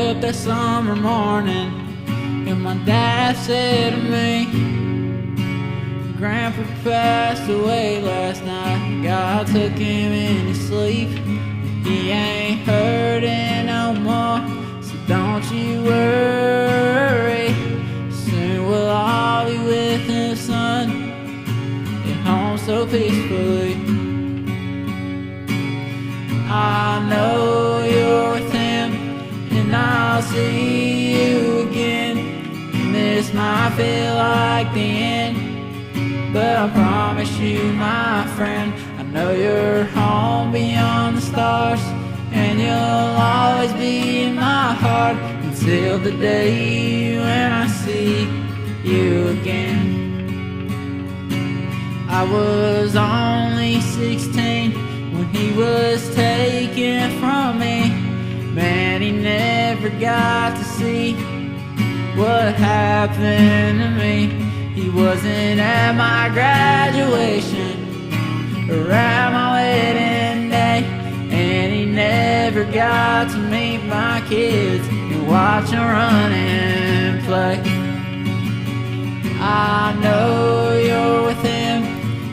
up that summer morning, and my dad said to me, Grandpa passed away last night. God took him in his sleep. He ain't hurting no more, so don't you worry. Soon we'll all be with his son at home so peacefully. I know you're with him, and I'll see you again. And this might feel like the end, but I promise you, my friend, I know you're home beyond the stars, and you'll always be in my heart until the day when I see you again. I was only 16 when he was taken from me. Man, he never got to see what happened to me. He wasn't at my graduation or at my wedding day, and he never got to meet my kids and watch them run and play. I know you're with him,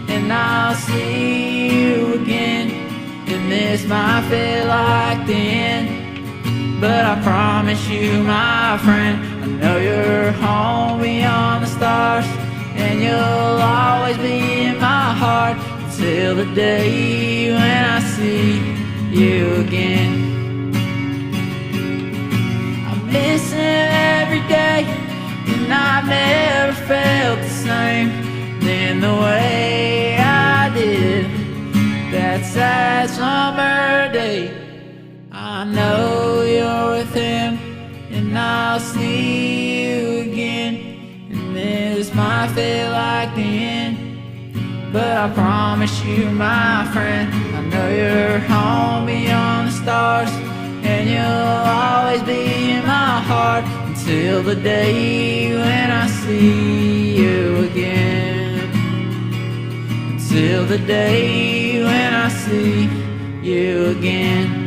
and I'll see you again. And this might feel like the end, but I promise you, my friend, I know you're home beyond the stars, and you'll always be in my heart until the day when I see you again. I miss him every day, and I've never felt the same in the way I did that sad summer day. I know you're with him, and I'll see you again. And this might feel like the end, but I promise you, my friend, I know you're home beyond the stars, and you'll always be in my heart until the day when I see you again. Until the day when I see you again.